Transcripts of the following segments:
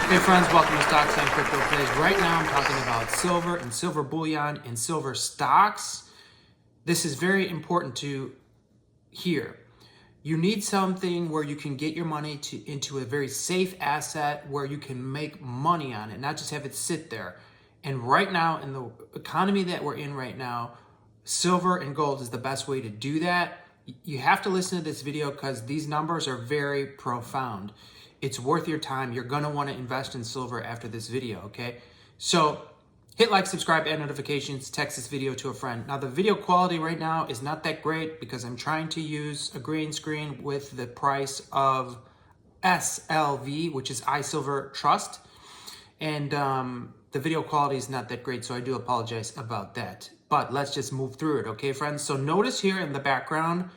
Hey friends, welcome to Stocks and Crypto Plays. Right now I'm talking about silver and silver bullion and silver stocks. This is very important to hear. You need something where you can get your money into a very safe asset where you can make money on it, not just have it sit there. And right now, in the economy that we're in right now, silver and gold is the best way to do that. You have to listen to this video because these numbers are very profound. It's worth your time. You're going to want to invest in silver after this video, okay? So hit like, subscribe, add notifications, text this video to a friend. Now the video quality right now is not that great because I'm trying to use a green screen with the price of SLV, which is iSilver Trust. And the video quality is not that great, so I do apologize about that. But let's just move through it, okay, friends? So notice here in the background,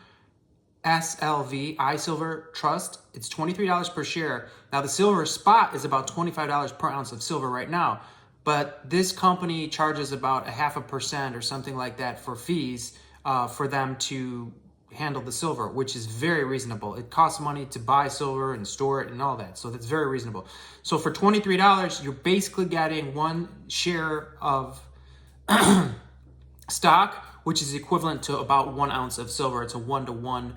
SLV, iSilver Trust, it's $23 per share. Now the silver spot is about $25 per ounce of silver right now, but this company charges about 0.5% or something like that for fees for them to handle the silver, which is very reasonable. It costs money to buy silver and store it and all that, so that's very reasonable. So for $23, you're basically getting one share of stock, which is equivalent to about 1 ounce of silver. It's a 1-to-1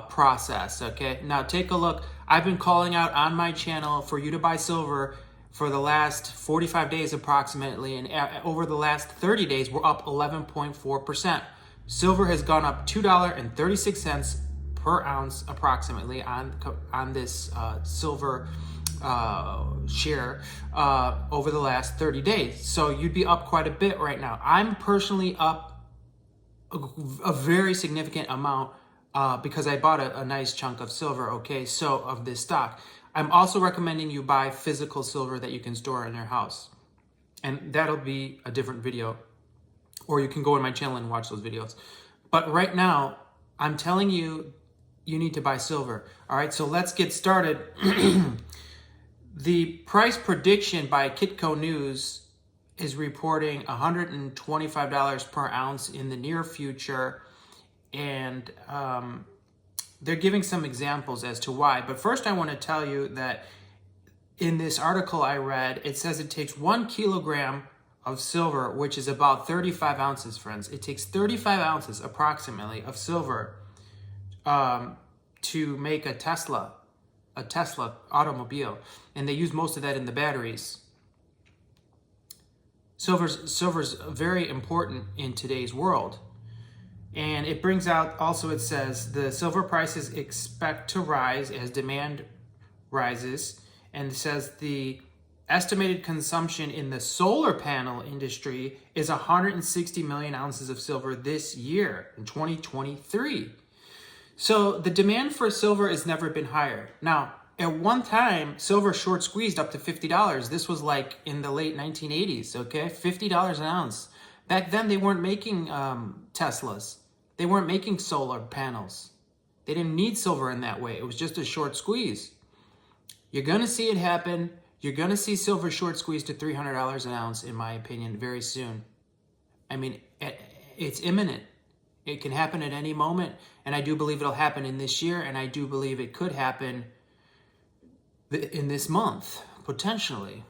process, okay? Now take a look. I've been calling out on my channel for you to buy silver for the last 45 days approximately, and over the last 30 days, we're up 11.4%. Silver has gone up $2.36 per ounce approximately on this silver share over the last 30 days. So you'd be up quite a bit right now. I'm personally up a very significant amount because I bought a nice chunk of silver, okay, so of this stock. I'm also recommending you buy physical silver that you can store in your house. And that'll be a different video. Or you can go on my channel and watch those videos. But right now, I'm telling you, you need to buy silver. All right, so let's get started. The price prediction by Kitco News is reporting $125 per ounce in the near future. And they're giving some examples as to why. But first I want to tell you that in this article I read, it says it takes 1 kilogram of silver, which is about 35 ounces, friends. It takes 35 ounces approximately of silver to make a Tesla automobile. And they use most of that in the batteries. Silver's very important in today's world. And it brings out, also it says, the silver prices expect to rise as demand rises. And it says the estimated consumption in the solar panel industry is 160 million ounces of silver this year in 2023. So the demand for silver has never been higher. Now, at one time, silver short squeezed up to $50. This was like in the late 1980s, okay? $50 an ounce. Back then, they weren't making Teslas. They weren't making solar panels. They didn't need silver in that way. It was just a short squeeze. You're going to see it happen. You're going to see silver short squeeze to $300 an ounce, in my opinion, very soon. I mean, it's imminent. It can happen at any moment, and I do believe it'll happen in this year, and I do believe it could happen in this month, potentially.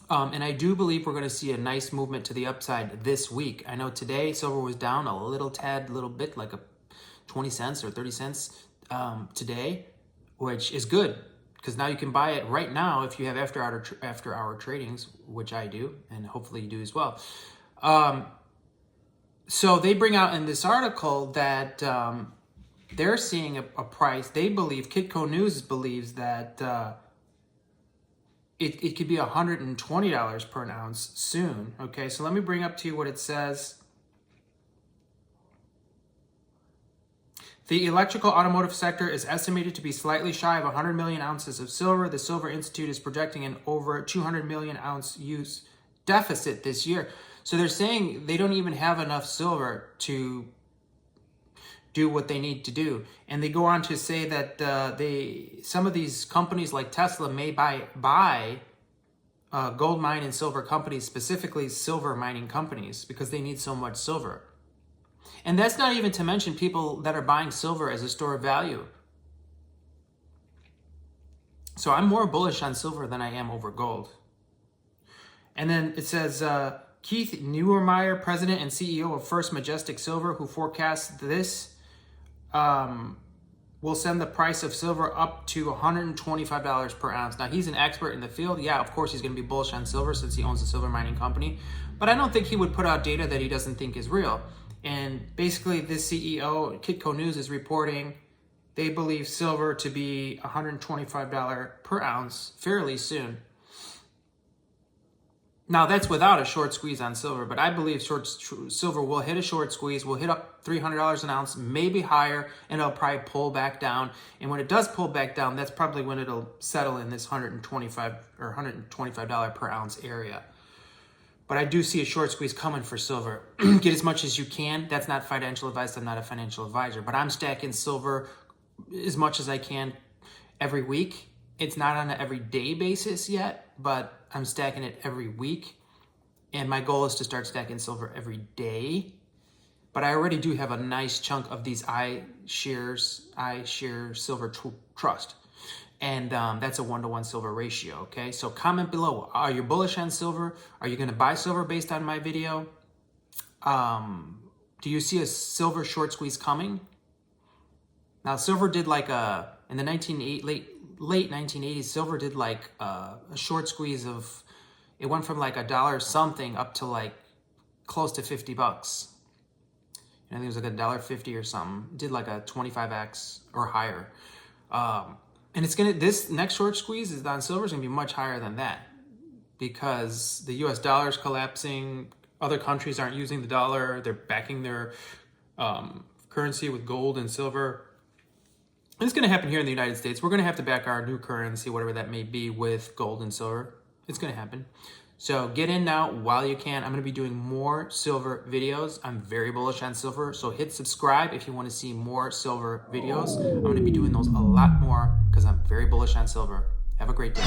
And I do believe we're going to see a nice movement to the upside this week. I know today silver was down a little bit, like a 20 cents or 30 cents today, which is good because now you can buy it right now if you have after hour tradings, which I do, and hopefully you do as well. So they bring out in this article that they're seeing a price. They believe, Kitco News believes that it could be $120 per ounce soon. Okay, so let me bring up to you what it says. The electrical automotive sector is estimated to be slightly shy of 100 million ounces of silver. The Silver Institute is projecting an over 200 million ounce use deficit this year. So they're saying they don't even have enough silver to do what they need to do. And they go on to say that some of these companies like Tesla may buy gold mine and silver companies, specifically silver mining companies, because they need so much silver. And that's not even to mention people that are buying silver as a store of value. So I'm more bullish on silver than I am over gold. And then it says, Keith Neuermeyer, president and CEO of First Majestic Silver, who forecasts this, will send the price of silver up to $125 per ounce. Now, he's an expert in the field. Yeah, of course, he's going to be bullish on silver since he owns a silver mining company. But I don't think he would put out data that he doesn't think is real. And basically, this CEO, Kitco News, is reporting they believe silver to be $125 per ounce fairly soon. Now, that's without a short squeeze on silver, but I believe silver will hit a short squeeze, will hit up $300 an ounce, maybe higher, and it'll probably pull back down. And when it does pull back down, that's probably when it'll settle in this $125 per ounce area. But I do see a short squeeze coming for silver. Get as much as you can. That's not financial advice. I'm not a financial advisor, but I'm stacking silver as much as I can every week. It's not on an everyday basis yet, but I'm stacking it every week. And my goal is to start stacking silver every day. But I already do have a nice chunk of these iShare Silver Trust. And that's a 1-to-1 silver ratio, okay? So comment below, are you bullish on silver? Are you gonna buy silver based on my video? Do you see a silver short squeeze coming? Now, silver did like in the late 1980s, silver did like a short squeeze of, it went from like $1 something up to like close to $50. I think it was like $1.50 or something. It did like a 25x or higher. And this next short squeeze is on silver is gonna be much higher than that because the US dollar is collapsing. Other countries aren't using the dollar. They're backing their currency with gold and silver. And it's gonna happen here in the United States. We're gonna have to back our new currency, whatever that may be, with gold and silver. It's gonna happen. So get in now while you can. I'm gonna be doing more silver videos. I'm very bullish on silver. So hit subscribe if you wanna see more silver videos. I'm gonna be doing those a lot more because I'm very bullish on silver. Have a great day.